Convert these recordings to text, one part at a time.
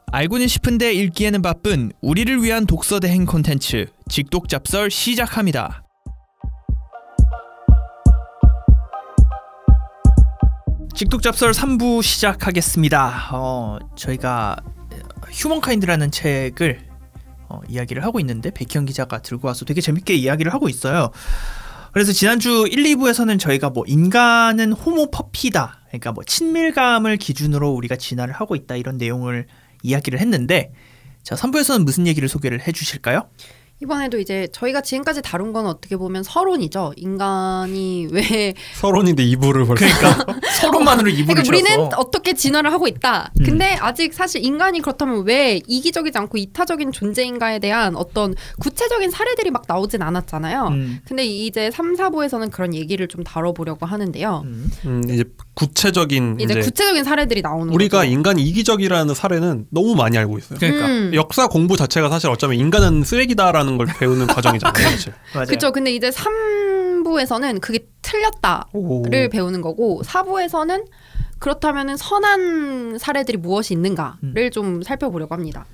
알고는 싶은데 읽기에는 바쁜 우리를 위한 독서 대행 콘텐츠 직독잡설 시작합니다. 직독잡설 3부 시작하겠습니다. 저희가 휴먼카인드라는 책을 이야기를 하고 있는데 백희영 기자가 들고 와서 되게 재밌게 이야기를 하고 있어요. 그래서 지난주 1, 2부에서는 저희가 인간은 호모 퍼피다, 그러니까 친밀감을 기준으로 우리가 진화를 하고 있다, 이런 내용을 이야기를 했는데, 자 3부에서는 무슨 얘기를 소개를 해주실까요? 이번에도 이제 저희가 지금까지 다룬 건 어떻게 보면 서론이죠. 인간이 왜 서론인데 2부를 벌써. 그러니까 서론만으로 2부를 그러니까 우리는 쳤어. 어떻게 진화를 하고 있다. 근데 아직 사실 인간이 그렇다면 왜 이기적이지 않고 이타적인 존재인가에 대한 어떤 구체적인 사례들이 막 나오진 않았잖아요. 근데 이제 3, 4부에서는 그런 얘기를 좀 다뤄보려고 하는데요. 이제 구체적인 사례들이 나오는 우리가 거죠. 인간이 이기적이라는 사례는 너무 많이 알고 있어요. 그러니까 역사 공부 자체가 사실 어쩌면 인간은 쓰레기다라는 걸 배우는 과정이잖아요. 사실. 그렇죠. 근데 이제 3부에서는 그게 틀렸다를 배우는 거고, 4부에서는 그렇다면은 선한 사례들이 무엇이 있는가를 좀 살펴보려고 합니다.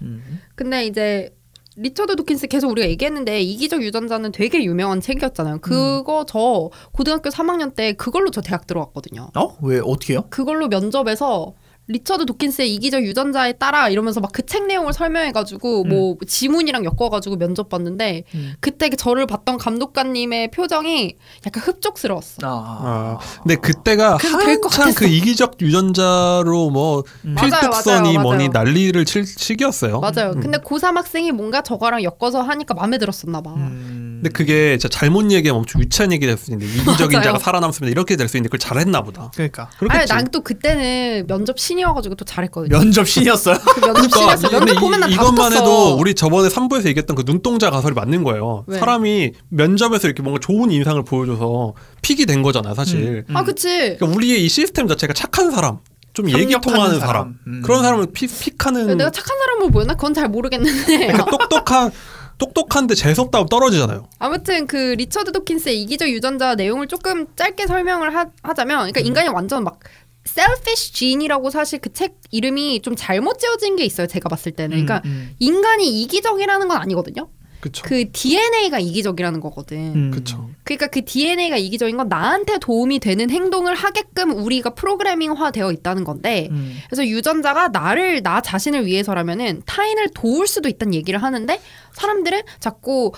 근데 이제 리처드 도킨스 계속 우리가 얘기했는데 이기적 유전자는 되게 유명한 책이었잖아요. 그거 저 고등학교 3학년 때 그걸로 저 대학 들어갔거든요. 왜 어떻게요? 그걸로 면접에서 리처드 도킨스의 이기적 유전자에 따라 이러면서 막 그 책 내용을 설명해가지고 뭐 지문이랑 엮어가지고 면접 봤는데 그때 저를 봤던 감독관님의 표정이 약간 흡족스러웠어. 근데 그때가 한창 그 이기적 유전자로 필독선이 뭐니 난리를 칠 시기였어요. 맞아요. 근데 고3 학생이 뭔가 저거랑 엮어서 하니까 마음에 들었었나 봐. 근데 그게 진짜 잘못 얘기하면 엄청 유치한 얘기 될 수 있는데 이기적인 자가 살아남습니다 이렇게 될 수 있는데 그걸 잘했나 보다. 그러니까. 아니, 난 또 그때는 면접 신이어가지고 또 잘했거든요. 면접 신이었어요? 면접 신이었어요. 면접 보면 난 다 이것만 붙었어. 해도 우리 저번에 3부에서 얘기했던 그 눈동자 가설이 맞는 거예요. 왜? 사람이 면접에서 이렇게 뭔가 좋은 인상을 보여줘서 픽이 된 거잖아 사실. 아 그치. 그러니까 우리의 이 시스템 자체가 착한 사람, 좀 얘기 통하는 사람, 그런 사람을 픽하는. 내가 착한 사람으로 보였나? 그건 잘 모르겠는데. 그러니까 똑똑한데 재수없다 하면 떨어지잖아요. 아무튼 그 리처드 도킨스의 이기적 유전자 내용을 조금 짧게 설명을 하자면, 그러니까 인간이 완전 막 selfish gene이라고, 사실 그 책 이름이 좀 잘못 지어진 게 있어요. 제가 봤을 때는. 그러니까 인간이 이기적이라는 건 아니거든요. 그쵸. 그 DNA가 이기적이라는 거거든. 그쵸. 그러니까 그 DNA가 이기적인 건 나한테 도움이 되는 행동을 하게끔 우리가 프로그래밍화 되어 있다는 건데, 그래서 유전자가 나 자신을 위해서라면은 타인을 도울 수도 있다는 얘기를 하는데, 사람들은 자꾸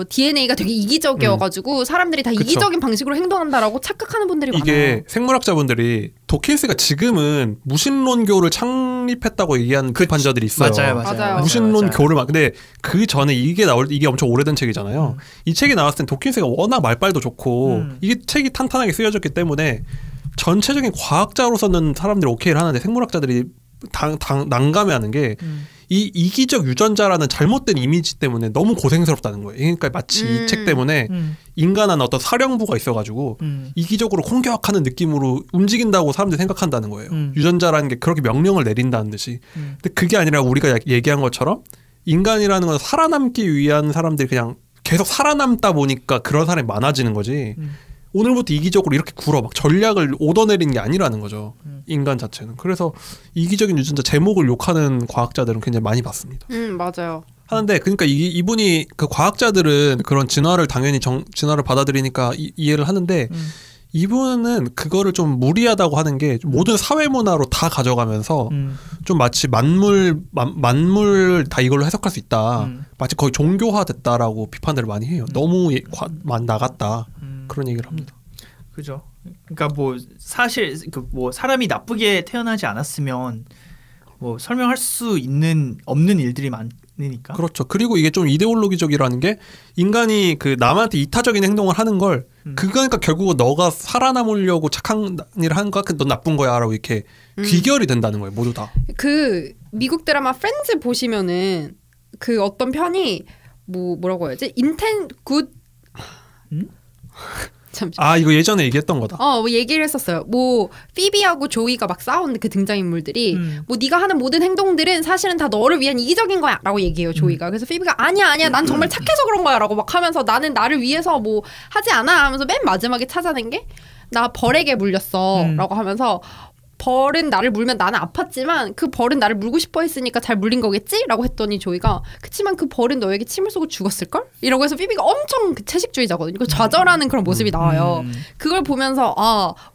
DNA가 되게 이기적이어가지고 사람들이 다 이기적인 방식으로 행동한다라고 착각하는 분들이 많아요. 이게 생물학자분들이 도킨스가 지금은 무신론교를 창립했다고 얘기하는 비판자들이 있어요. 맞아요. 무신론교를 근데 그 전에 이게 엄청 오래된 책이잖아요. 이 책이 나왔을 땐 도킨스가 워낙 말빨도 좋고 이게 책이 탄탄하게 쓰여졌기 때문에 전체적인 과학자로서는 사람들이 오케이를 하는데, 생물학자들이 난감해하는 게 이 이기적 유전자라는 잘못된 이미지 때문에 너무 고생스럽다는 거예요. 그러니까 마치 이 책 때문에 인간한 어떤 사령부가 있어가지고 이기적으로 공격하는 느낌으로 움직인다고 사람들이 생각한다는 거예요. 유전자라는 게 그렇게 명령을 내린다는 듯이. 근데 그게 아니라 우리가 얘기한 것처럼 인간이라는 건 살아남기 위한 사람들이 그냥 계속 살아남다 보니까 그런 사람이 많아지는 거지. 오늘부터 이기적으로 이렇게 막 전략을 얻어내리는 게 아니라는 거죠. 인간 자체는. 그래서 이기적인 유전자 제목을 욕하는 과학자들은 굉장히 많이 봤습니다. 맞아요. 하는데 그러니까 이분이 그 과학자들은 그런 진화를 당연히 진화를 받아들이니까 이해를 하는데, 이분은 그거를 좀 무리하다고 하는 게 모든 사회 문화로 다 가져가면서 좀 마치 만물 다 이걸로 해석할 수 있다. 마치 거의 종교화 됐다라고 비판들을 많이 해요. 너무 나갔다. 그런 얘기를 합니다. 그죠. 그러니까 사실 사람이 나쁘게 태어나지 않았으면 설명할 수 없는 일들이 많으니까. 그렇죠. 그리고 이게 좀 이데올로기적이라는 게, 인간이 그 남한테 이타적인 행동을 하는 걸 그거니까 결국은 너가 살아남으려고 착한 일을 하는 거야, 넌 나쁜 거야라고 이렇게 귀결이 된다는 거예요. 모두 다. 그 미국 드라마 프렌즈 보시면은 그 어떤 편이 뭐라고 해야지? 굿 이거 예전에 얘기했던 거다. 얘기를 했었어요. 피비하고 조이가 막 싸우는데 그 등장인물들이 네가 하는 모든 행동들은 사실은 다 너를 위한 이기적인 거야 라고 얘기해요, 조이가. 그래서 피비가 아니야 난 정말 착해서 그런 거야 라고 막 하면서, 나는 나를 위해서 하지 않아 하면서 맨 마지막에 찾아낸 게, 나 벌에게 물렸어 라고 하면서 벌은 나를 물면 나는 아팠지만 그 벌은 나를 물고 싶어 했으니까 잘 물린 거겠지? 라고 했더니 조이가 그치만 그 벌은 너에게 침을 쏘고 죽었을걸? 이라고 해서 피비가 엄청 그 채식주의자거든요. 그 좌절하는 그런 모습이 나와요. 그걸 보면서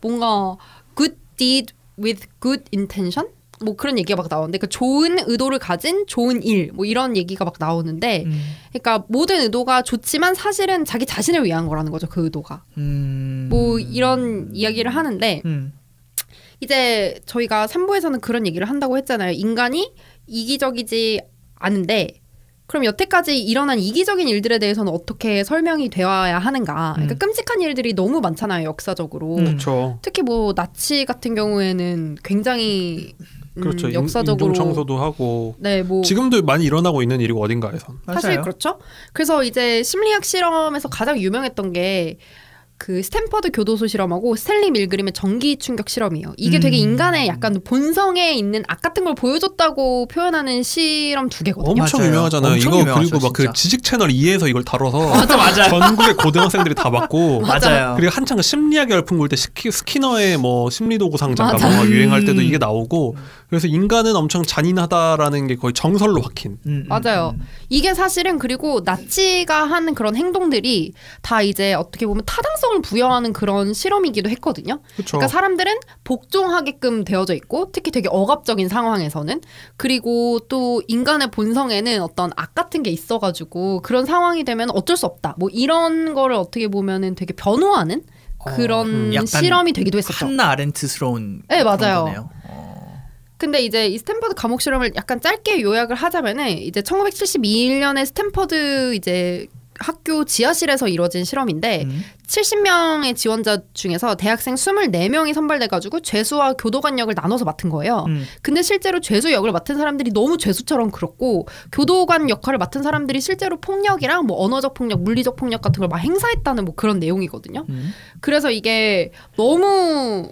뭔가 good deed with good intention? 뭐 그런 얘기가 막 나오는데 그 좋은 의도를 가진 좋은 일 뭐 이런 얘기가 막 나오는데 그러니까 모든 의도가 좋지만 사실은 자기 자신을 위한 거라는 거죠. 그 의도가. 뭐 이런 이야기를 하는데 이제 저희가 3부에서는 그런 얘기를 한다고 했잖아요. 인간이 이기적이지 않은데 그럼 여태까지 일어난 이기적인 일들에 대해서는 어떻게 설명이 되어야 하는가. 그러니까 끔찍한 일들이 너무 많잖아요. 역사적으로. 특히 뭐 나치 같은 경우에는 굉장히 그렇죠. 역사적으로 인종청소도 하고 네, 뭐 지금도 많이 일어나고 있는 일이고 어딘가에선. 사실 맞아요. 그렇죠. 그래서 이제 심리학 실험에서 가장 유명했던 게 그 스탠퍼드 교도소 실험하고 스탠리 밀그림의 전기 충격 실험이에요. 이게 되게 인간의 약간 본성에 있는 악 같은 걸 보여줬다고 표현하는 실험 2개거든요. 엄청 맞아요. 유명하잖아요. 엄청 이거 유명하죠, 그리고 막 그 진짜. 지식 채널 2에서 이걸 다뤄서 맞아. 전국의 고등학생들이 다 봤고 맞아요. 그리고 한창 심리학 열풍 불 때 스키너의 뭐 심리도구 상자가 맞아. 막 유행할 때도 이게 나오고 그래서 인간은 엄청 잔인하다라는 게 거의 정설로 박힌. 맞아요. 이게 사실은 그리고 나치가 하는 그런 행동들이 다 이제 어떻게 보면 타당성을 부여하는 그런 실험이기도 했거든요. 그쵸. 그러니까 사람들은 복종하게끔 되어져 있고 특히 되게 억압적인 상황에서는 그리고 또 인간의 본성에는 어떤 악 같은 게 있어가지고 그런 상황이 되면 어쩔 수 없다. 뭐 이런 거를 어떻게 보면은 되게 변호하는 그런 약간 실험이 되기도 했었죠. 한나 아렌트스러운 네, 맞아요. 그런 거네요. 근데 이제 이 스탠퍼드 감옥 실험을 약간 짧게 요약을 하자면은 이제 1971년에 스탠퍼드 이제 학교 지하실에서 이루어진 실험인데 70명의 지원자 중에서 대학생 24명이 선발돼가지고 죄수와 교도관 역을 나눠서 맡은 거예요. 근데 실제로 죄수 역을 맡은 사람들이 너무 죄수처럼 그렇고 교도관 역할을 맡은 사람들이 실제로 폭력이랑 뭐 언어적 폭력, 물리적 폭력 같은 걸 막 행사했다는 뭐 그런 내용이거든요. 그래서 이게 너무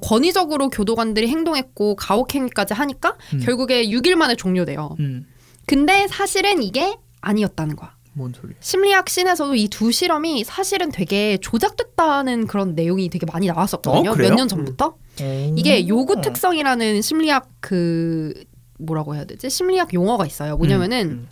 권위적으로 교도관들이 행동했고 가혹행위까지 하니까 결국에 6일 만에 종료돼요. 근데 사실은 이게 아니었다는 거야. 뭔 소리야? 심리학 씬에서도 이 두 실험이 사실은 되게 조작됐다는 그런 내용이 되게 많이 나왔었거든요. 그래요? 몇 년 전부터. 이게 요구 특성이라는 심리학 뭐라고 해야 되지? 심리학 용어가 있어요. 뭐냐면은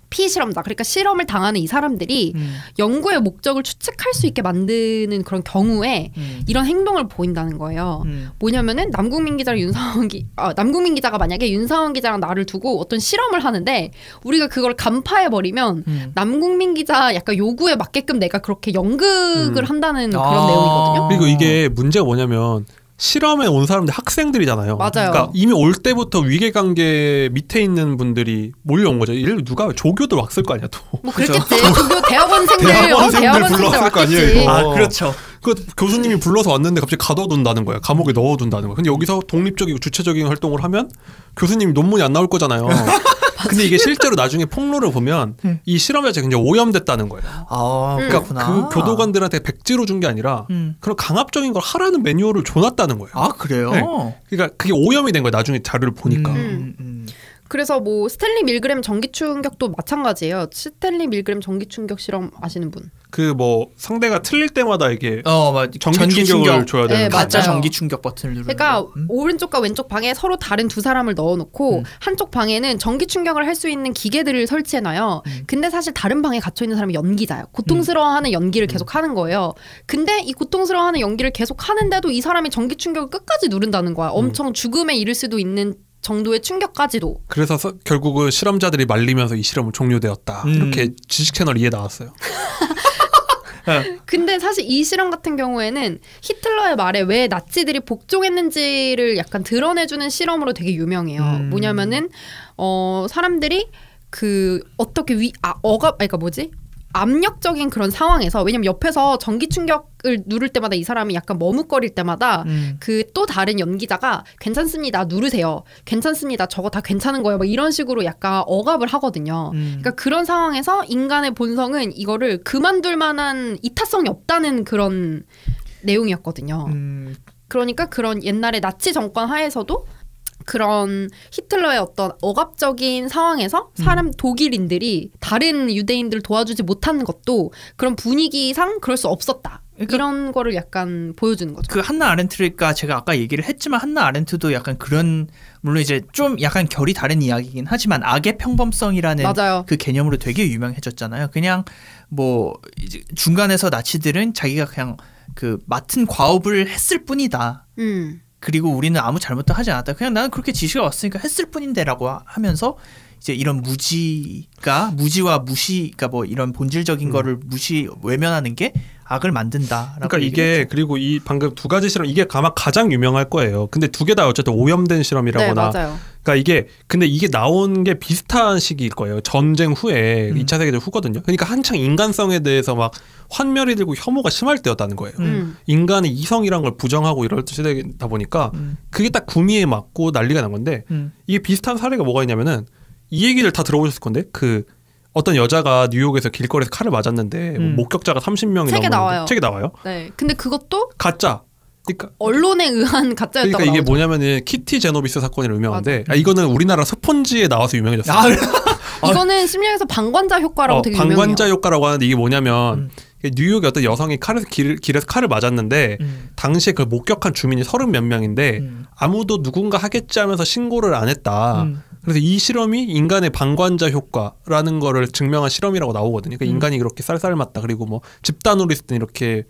피실험자, 그러니까 실험을 당하는 이 사람들이 연구의 목적을 추측할 수 있게 만드는 그런 경우에 이런 행동을 보인다는 거예요. 뭐냐면은 남궁민 기자가 만약에 윤상원 기자랑 나를 두고 어떤 실험을 하는데 우리가 그걸 간파해버리면 남궁민 기자 약간 요구에 맞게끔 내가 그렇게 연극을 한다는 그런 내용이거든요. 그리고 이게 문제가 뭐냐면 실험에 온 사람들 학생들이잖아요. 맞아요. 그러니까 이미 올 때부터 위계관계 밑에 있는 분들이 몰려온 거죠. 예를 들어 누가 조교들 왔을 거 아니야 또. 뭐 그렇겠지. 조교 대학원생들 불렀을 거 아니에요. 왔겠지. 이거. 그렇죠. 그 교수님이 불러서 왔는데 갑자기 가둬둔다는 거야. 감옥에 넣어둔다는 거야. 근데 여기서 독립적이고 주체적인 활동을 하면 교수님 논문이 안 나올 거잖아요. 근데 이게 실제로 나중에 폭로를 보면 이 실험 자체가 굉장히 오염됐다는 거예요. 그러니까 그 교도관들한테 백지로 준 게 아니라 그런 강압적인 걸 하라는 매뉴얼을 줘놨다는 거예요. 그래요? 네. 그러니까 그게 오염이 된 거예요. 나중에 자료를 보니까. 그래서 뭐 스탠리 밀그램 전기 충격도 마찬가지예요. 스탠리 밀그램 전기 충격 실험 아시는 분? 그 뭐 상대가 틀릴 때마다 이게 전기 충격을 줘야 되는 네, 가짜 맞아요. 전기 충격 버튼을 누르는 그러니까 거. 오른쪽과 왼쪽 방에 서로 다른 두 사람을 넣어놓고 한쪽 방에는 전기 충격을 할 수 있는 기계들을 설치해놔요. 근데 사실 다른 방에 갇혀있는 사람이 연기자예요. 고통스러워하는 연기를 계속 하는 거예요. 근데 이 고통스러워하는 연기를 계속 하는데도 이 사람이 전기 충격을 끝까지 누른다는 거야. 엄청 죽음에 이를 수도 있는 정도의 충격까지도. 그래서 결국은 실험자들이 말리면서 이 실험은 종료되었다. 이렇게 지식 채널 2에 나왔어요. 근데 사실 이 실험 같은 경우에는 히틀러의 말에 왜 나치들이 복종했는지를 약간 드러내주는 실험으로 되게 유명해요. 뭐냐면은 사람들이 그 어떻게 압력적인 그런 상황에서, 왜냐면 옆에서 전기 충격을 누를 때마다 이 사람이 약간 머뭇거릴 때마다 그 또 다른 연기자가 괜찮습니다, 누르세요, 괜찮습니다, 저거 다 괜찮은 거예요, 막 이런 식으로 약간 억압을 하거든요. 그러니까 그런 상황에서 인간의 본성은 이거를 그만둘 만한 이타성이 없다는 그런 내용이었거든요. 그러니까 그런 옛날에 나치 정권 하에서도 그런 히틀러의 어떤 억압적인 상황에서 독일인들이 다른 유대인들을 도와주지 못하는 것도 그런 분위기상 그럴 수 없었다. 그러니까 이런 거를 약간 보여주는 거죠. 그 한나 아렌트가 제가 아까 얘기를 했지만 한나 아렌트도 약간 그런 물론 이제 좀 약간 결이 다른 이야기긴 하지만 악의 평범성이라는 맞아요. 그 개념으로 되게 유명해졌잖아요. 그냥 뭐 이제 중간에서 나치들은 자기가 그냥 그 맡은 과업을 했을 뿐이다. 그리고 우리는 아무 잘못도 하지 않았다. 그냥 나는 그렇게 지시가 왔으니까 했을 뿐인데라고 하면서 이제 이런 무지와 무시가 뭐 이런 본질적인 거를 외면하는 게 악을 만든다라고. 그러니까 이게 했죠. 그리고 이 방금 두 가지 실험 이게 아마 가장 유명할 거예요. 근데 두 개 다 어쨌든 오염된 실험이라거나. 네, 맞아요. 그러니까 이게 근데 이게 나온 게 비슷한 시기일 거예요. 전쟁 후에 2차 세계대전 후거든요. 그러니까 한창 인간성에 대해서 막 환멸이 들고 혐오가 심할 때였다는 거예요. 인간의 이성이란 걸 부정하고 이럴 시대다 보니까 그게 딱 구미에 맞고 난리가 난 건데 이게 비슷한 사례가 뭐가 있냐면은 이 얘기를 다 들어보셨을 건데 그 어떤 여자가 뉴욕에서 길거리에서 칼을 맞았는데 목격자가 30명이 책에 나와요. 책에 나와요. 네. 근데 그것도 가짜. 그러니까 언론에 의한 가짜였다고 그러니까 이게 나오죠. 뭐냐면은 키티 제노비스 사건이 유명한데 이거는 우리나라 스폰지에 나와서 유명해졌어요. 이거는 심리학에서 방관자 효과라고 되게 유명해요. 방관자 효과라고 하는데 이게 뭐냐면 뉴욕의 어떤 여성이 길에서 칼을 맞았는데 당시에 그걸 목격한 주민이 30 몇 명인데 아무도 누군가 하겠지 하면서 신고를 안 했다. 그래서 이 실험이 인간의 방관자 효과라는 거를 증명한 실험이라고 나오거든요. 그러니까 인간이 그렇게 쌀쌀 맞다. 그리고 뭐 집단으로 있을 때 이렇게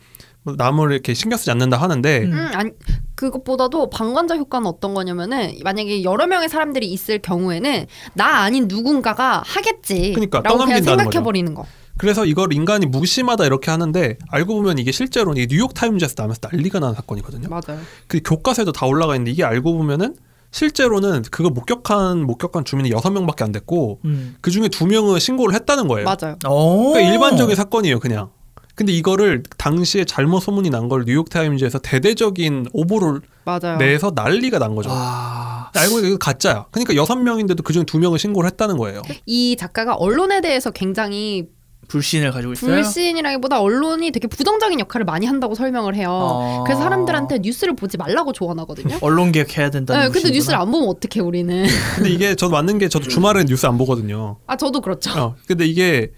남을 이렇게 신경 쓰지 않는다 하는데 아니, 그것보다도 방관자 효과는 어떤 거냐면은 만약에 여러 명의 사람들이 있을 경우에는 나 아닌 누군가가 하겠지 그러니까 라고 그냥 떠넘긴다는 생각해버리는 거. 그래서 이걸 인간이 무심하다 이렇게 하는데 알고 보면 이게 실제로 이게 뉴욕타임즈에서 나면서 난리가 나는 사건이거든요. 맞아요. 그 교과서에도 다 올라가 있는데 이게 알고 보면은 실제로는 그거 목격한 주민이 6명밖에 안 됐고 그 중에 2명은 신고를 했다는 거예요. 맞아요. 그러니까 일반적인 사건이에요, 그냥. 근데 이거를 당시에 잘못 소문이 난 걸 뉴욕타임즈에서 대대적인 오보를 맞아요. 내서 난리가 난 거죠. 알고 보니까 이거 가짜야. 그러니까 6명인데도 그중에 2명은 신고를 했다는 거예요. 이 작가가 언론에 대해서 굉장히 불신을 가지고 있어요. 불신이라기보다 언론이 되게 부정적인 역할을 많이 한다고 설명을 해요. 그래서 사람들한테 뉴스를 보지 말라고 조언하거든요. 언론 개혁해야 된다는. 네, 근데 뉴스를 안 보면 어떡해 우리는. 근데 이게 저도 맞는 게 저도 주말에 뉴스 안 보거든요. 아 저도 그렇죠. 근데 이게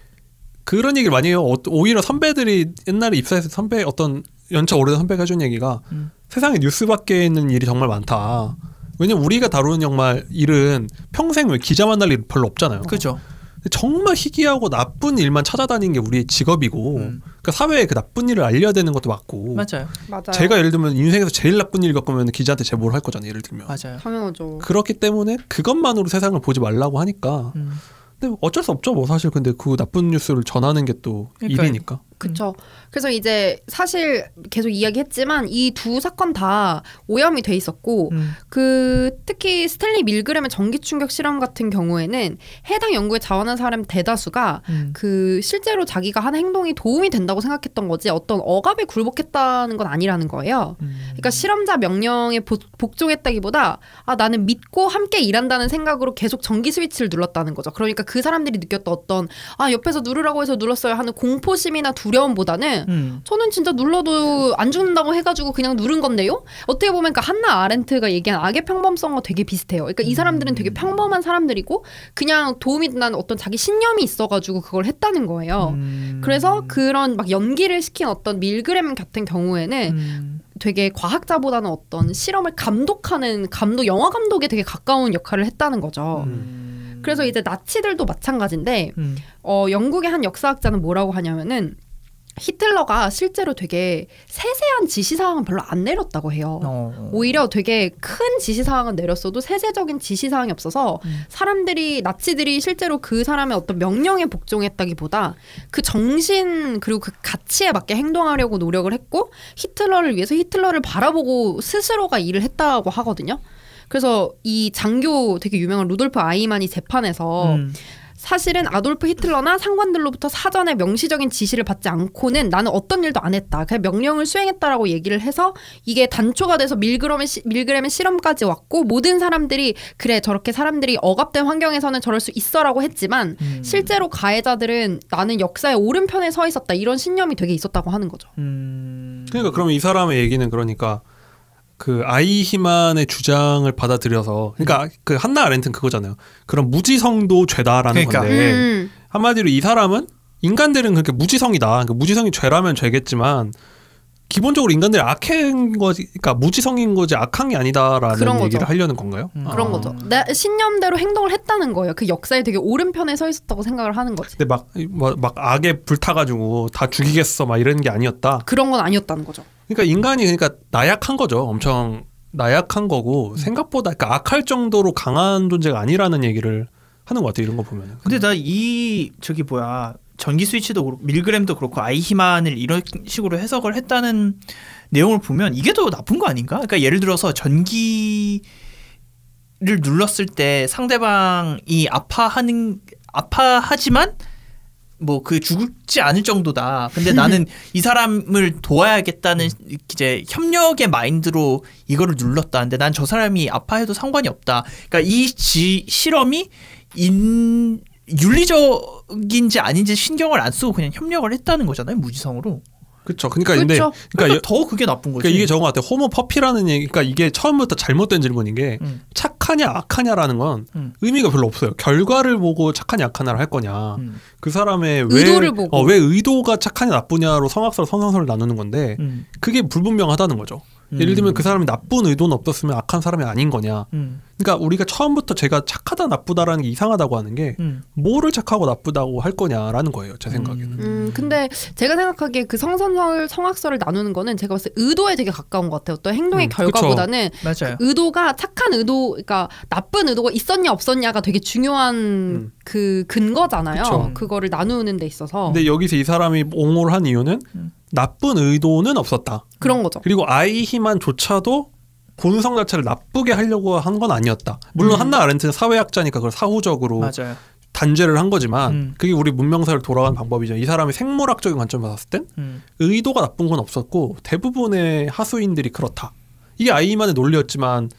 그런 얘기를 많이 해요. 오히려 선배들이 옛날에 입사해서 어떤 연차 오래된 선배가 해준 얘기가 세상에 뉴스 밖에 있는 일이 정말 많다. 왜냐면 우리가 다루는 정말 일은 평생 기자 만날 일 별로 없잖아요. 그렇죠. 정말 희귀하고 나쁜 일만 찾아다니는 게 우리의 직업이고 그러니까 사회에 그 나쁜 일을 알려야 되는 것도 맞고 맞아요. 제가 예를 들면 인생에서 제일 나쁜 일 겪으면 기자한테 제보를 할 거잖아요. 예를 들면. 맞아요. 당연하죠. 그렇기 때문에 그것만으로 세상을 보지 말라고 하니까 근데 어쩔 수 없죠. 뭐 사실 근데 그 나쁜 뉴스를 전하는 게 또 일이니까. 그쵸. 그래서 이제 사실 계속 이야기했지만 이 두 사건 다 오염이 돼 있었고 그 특히 스탠리 밀그램의 전기 충격 실험 같은 경우에는 해당 연구에 자원한 사람 대다수가 그 실제로 자기가 하는 행동이 도움이 된다고 생각했던 거지 어떤 억압에 굴복했다는 건 아니라는 거예요. 그러니까 실험자 명령에 복종했다기보다 나는 믿고 함께 일한다는 생각으로 계속 전기 스위치를 눌렀다는 거죠. 그러니까 그 사람들이 느꼈던 어떤 옆에서 누르라고 해서 눌렀어요 하는 공포심이나 두려움보다는 저는 진짜 눌러도 안 죽는다고 해가지고 그냥 누른 건데요. 어떻게 보면 그 한나 아렌트가 얘기한 악의 평범성과 되게 비슷해요. 그러니까 이 사람들은 되게 평범한 사람들이고 그냥 도움이 된다는 어떤 자기 신념이 있어가지고 그걸 했다는 거예요. 그래서 그런 막 연기를 시킨 어떤 밀그램 같은 경우에는 되게 과학자보다는 어떤 실험을 감독하는 영화 감독에 되게 가까운 역할을 했다는 거죠. 그래서 이제 나치들도 마찬가지인데 영국의 한 역사학자는 뭐라고 하냐면은 히틀러가 실제로 되게 세세한 지시사항은 별로 안 내렸다고 해요. 오히려 되게 큰 지시사항은 내렸어도 세세적인 지시사항이 없어서 나치들이 실제로 그 사람의 어떤 명령에 복종했다기보다 그 정신 그리고 그 가치에 맞게 행동하려고 노력을 했고 히틀러를 위해서 히틀러를 바라보고 스스로가 일을 했다고 하거든요. 그래서 이 장교 되게 유명한 루돌프 아이만이 재판에서 사실은 아돌프 히틀러나 상관들로부터 사전에 명시적인 지시를 받지 않고는 나는 어떤 일도 안 했다. 그냥 명령을 수행했다라고 얘기를 해서 이게 단초가 돼서 밀그램의 실험까지 왔고 모든 사람들이 그래 저렇게 사람들이 억압된 환경에서는 저럴 수 있어라고 했지만 실제로 가해자들은 나는 역사의 오른편에 서 있었다. 이런 신념이 되게 있었다고 하는 거죠. 그러니까 그러면 이 사람의 얘기는 그러니까 그 아이히만의 주장을 받아들여서 그러니까 그 한나 아렌트는 그거잖아요. 그런 무지성도 죄다라는 건데 한마디로 이 사람은 인간들은 그렇게 무지성이다. 그러니까 무지성이 죄라면 죄겠지만 기본적으로 인간들이 악한 거지, 그러니까 무지성인 거지 악한 게 아니다라는 그런 얘기를 거죠. 하려는 건가요? 그런 거죠. 내 신념대로 행동을 했다는 거예요. 그 역사에 되게 오른편에 서 있었다고 생각을 하는 거지. 근데 막 악에 불타가지고 다 죽이겠어 막 이런 게 아니었다. 그런 건 아니었다는 거죠. 그러니까 인간이 그러니까 나약한 거죠. 엄청 나약한 거고 생각보다 그러니까 악할 정도로 강한 존재가 아니라는 얘기를 하는 것 같아요. 이런 거 보면은. 근데 나 저기 전기 스위치도 그렇고 밀그램도 그렇고 아이히만을 이런 식으로 해석을 했다는 내용을 보면 이게 더 나쁜 거 아닌가? 그러니까 예를 들어서 전기를 눌렀을 때 상대방이 아파하지만 뭐 죽지 않을 정도다. 근데 나는 이 사람을 도와야겠다는 이제 협력의 마인드로 이거를 눌렀다. 근데 난 저 사람이 아파해도 상관이 없다. 그러니까 이 실험이 윤리적인지 아닌지 신경을 안 쓰고 그냥 협력을 했다는 거잖아요, 무지성으로. 그렇죠. 그러니까 그렇죠. 그러니까 더 그게 나쁜 거지. 그러니까 이게 저거 같아요. 호모 퍼피라는 얘기. 그러니까 이게 처음부터 잘못된 질문인 게 착하냐 악하냐라는 건 의미가 별로 없어요. 결과를 보고 착하냐 악하냐를 할 거냐. 그 사람의 의도를 보고 왜 의도가 착하냐 나쁘냐로 성악설 성상설을 나누는 건데 그게 불분명하다는 거죠. 예를 들면 그 사람이 나쁜 의도는 없었으면 악한 사람이 아닌 거냐. 그러니까 우리가 처음부터 제가 착하다 나쁘다라는 게 이상하다고 하는 게 뭐를 착하고 나쁘다고 할 거냐라는 거예요. 제 생각에는. 근데 제가 생각하기에 그 성선설 성악설을 나누는 거는 제가 봤을 때 의도에 되게 가까운 것 같아요. 어떤 행동의 결과보다는 맞아요. 의도가 착한 의도, 그러니까 나쁜 의도가 있었냐 없었냐가 되게 중요한 그 근거잖아요. 그쵸. 그거를 나누는 데 있어서. 근데 여기서 이 사람이 옹호를 한 이유는 나쁜 의도는 없었다. 그런 거죠. 그리고 아이히만조차도 본성 자체를 나쁘게 하려고 한 건 아니었다. 물론 한나 아렌트는 사회학자니까 그걸 사후적으로 맞아요. 단죄를 한 거지만 그게 우리 문명사를 돌아간 방법이죠. 이 사람이 생물학적인 관점에서 봤을 땐 의도가 나쁜 건 없었고 대부분의 하수인들이 그렇다. 이게 아이히만의 논리였지만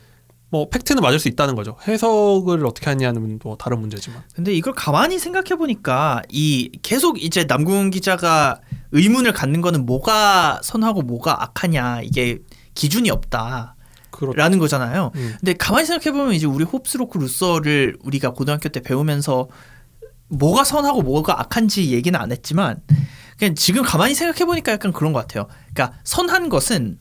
뭐 팩트는 맞을 수 있다는 거죠. 해석을 어떻게 하냐는 또 다른 문제지만. 근데 이걸 가만히 생각해 보니까 계속 이제 남궁 기자가 의문을 갖는 거는 뭐가 선하고 뭐가 악하냐 이게 기준이 없다. 라는 거잖아요. 근데 가만히 생각해 보면 이제 우리 홉스로크 루서를 우리가 고등학교 때 배우면서 뭐가 선하고 뭐가 악한지 얘기는 안 했지만 그냥 지금 가만히 생각해 보니까 약간 그런 것 같아요. 그러니까 선한 것은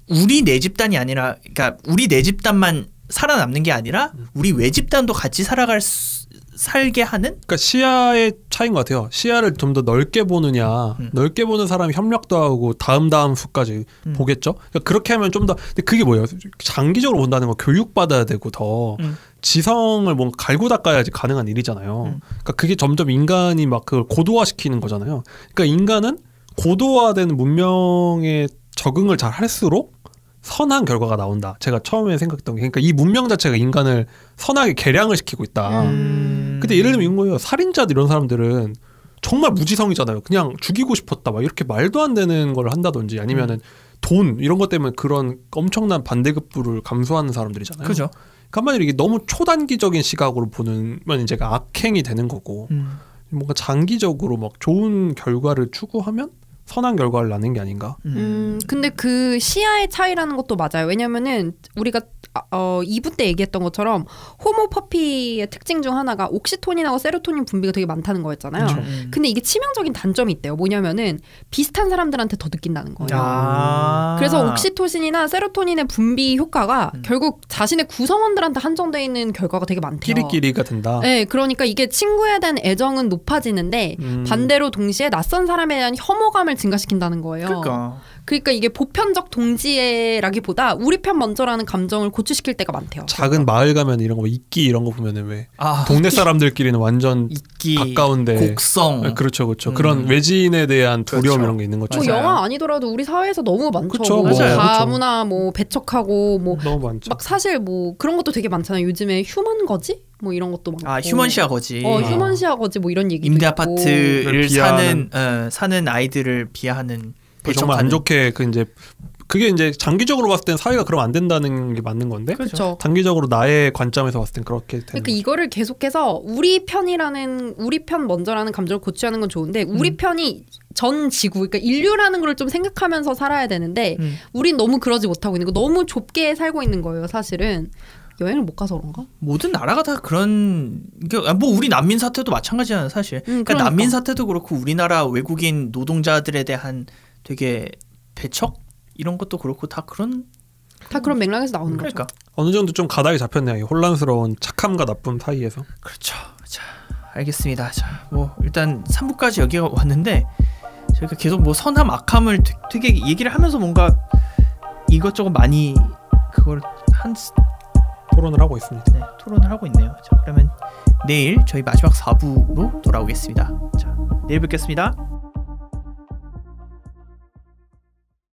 우리 내 집단이 아니라, 그러니까 우리 내 집단만 살아남는 게 아니라 우리 외 집단도 같이 살게 하는? 그러니까 시야의 차이인 것 같아요. 시야를 좀 더 넓게 보느냐, 넓게 보는 사람이 협력도 하고 다음 수까지 보겠죠. 그러니까 그렇게 하면 좀 더. 근데 그게 뭐예요? 장기적으로 본다는 건 교육받아야 되고 더 지성을 뭔가 갈고 닦아야지 가능한 일이잖아요. 그러니까 그게 점점 인간이 막 그걸 고도화시키는 거잖아요. 그러니까 인간은 고도화된 문명에 적응을 잘 할수록 선한 결과가 나온다. 제가 처음에 생각했던 게, 그러니까 이 문명 자체가 인간을 선하게 개량을 시키고 있다. 근데 예를 들면 이런 거예요. 살인자들 이런 사람들은 정말 무지성이잖아요. 그냥 죽이고 싶었다 막 이렇게 말도 안 되는 걸 한다든지 아니면은 돈 이런 것 때문에 그런 엄청난 반대급부를 감수하는 사람들이잖아요. 그죠. 그러니까 한마디로 이게 너무 초단기적인 시각으로 보면 이제 악행이 되는 거고 뭔가 장기적으로 막 좋은 결과를 추구하면 선한 결과를 낳는 게 아닌가. 근데 그 시야의 차이라는 것도 맞아요. 왜냐면은 우리가 2부 때 얘기했던 것처럼 호모퍼피의 특징 중 하나가 옥시토닌하고 세로토닌 분비가 되게 많다는 거였잖아요. 근데 이게 치명적인 단점이 있대요. 뭐냐면은 비슷한 사람들한테 더 느낀다는 거예요. 그래서 옥시토신이나 세로토닌의 분비 효과가 결국 자신의 구성원들한테 한정되어 있는 결과가 되게 많대요. 끼리끼리가 된다. 네, 그러니까 이게 친구에 대한 애정은 높아지는데 반대로 동시에 낯선 사람에 대한 혐오감을 증가시킨다는 거예요. 그러니까 이게 보편적 동지애라기보다 우리 편 먼저라는 감정을 고취시킬 때가 많대요. 작은 마을 가면 이런 거 이끼 이런 거 보면은 왜 동네 사람들끼리는 완전 이끼, 가까운데 곡성, 네, 그렇죠. 그런 외지인에 대한 두려움 이런 게 있는 거죠. 뭐 영화 아니더라도 우리 사회에서 너무 많죠. 그쵸, 뭐 맞아요. 다문화, 뭐 배척하고, 뭐 너무 많죠. 막 사실 뭐 그런 것도 되게 많잖아요. 요즘에 휴먼 거지? 뭐 이런 것도 많고. 휴먼시아 거지. 휴먼시아 거지 뭐 이런 얘기도 임대 있고. 아파트를 사는 아이들을 비하하는. 정말 안 좋게 그게 이제 장기적으로 봤을 땐 사회가 그러면 안 된다는 게 맞는 건데 그렇죠. 단기적으로 나의 관점에서 봤을 땐 그렇게 되는 그러니까 이거를 계속해서 우리 편 먼저라는 감정을 고취하는 건 좋은데 우리 편이 전 지구, 그러니까 인류라는 걸 좀 생각하면서 살아야 되는데 우린 너무 그러지 못하고 있는 거, 너무 좁게 살고 있는 거예요. 사실은 여행을 못 가서 그런가? 모든 나라가 다 그런 뭐 우리 난민 사태도 마찬가지잖아요, 사실. 그러니까 난민 사태도 그렇고 우리나라 외국인 노동자들에 대한 되게 대척 이런 것도 그렇고 다 그런 맥락에서 나오는 그러니까. 거죠. 어느 정도 좀 가닥이 잡혔네요. 이 혼란스러운 착함과 나쁨 사이에서. 그렇죠. 자, 알겠습니다. 자, 뭐 일단 3부까지 여기가 왔는데 저희가 계속 뭐 선함 악함을 되게 얘기를 하면서 뭔가 이것저것 많이 그걸 토론을 하고 있습니다. 네, 토론을 하고 있네요. 자, 그러면 내일 저희 마지막 4부로 돌아오겠습니다. 자, 내일 뵙겠습니다.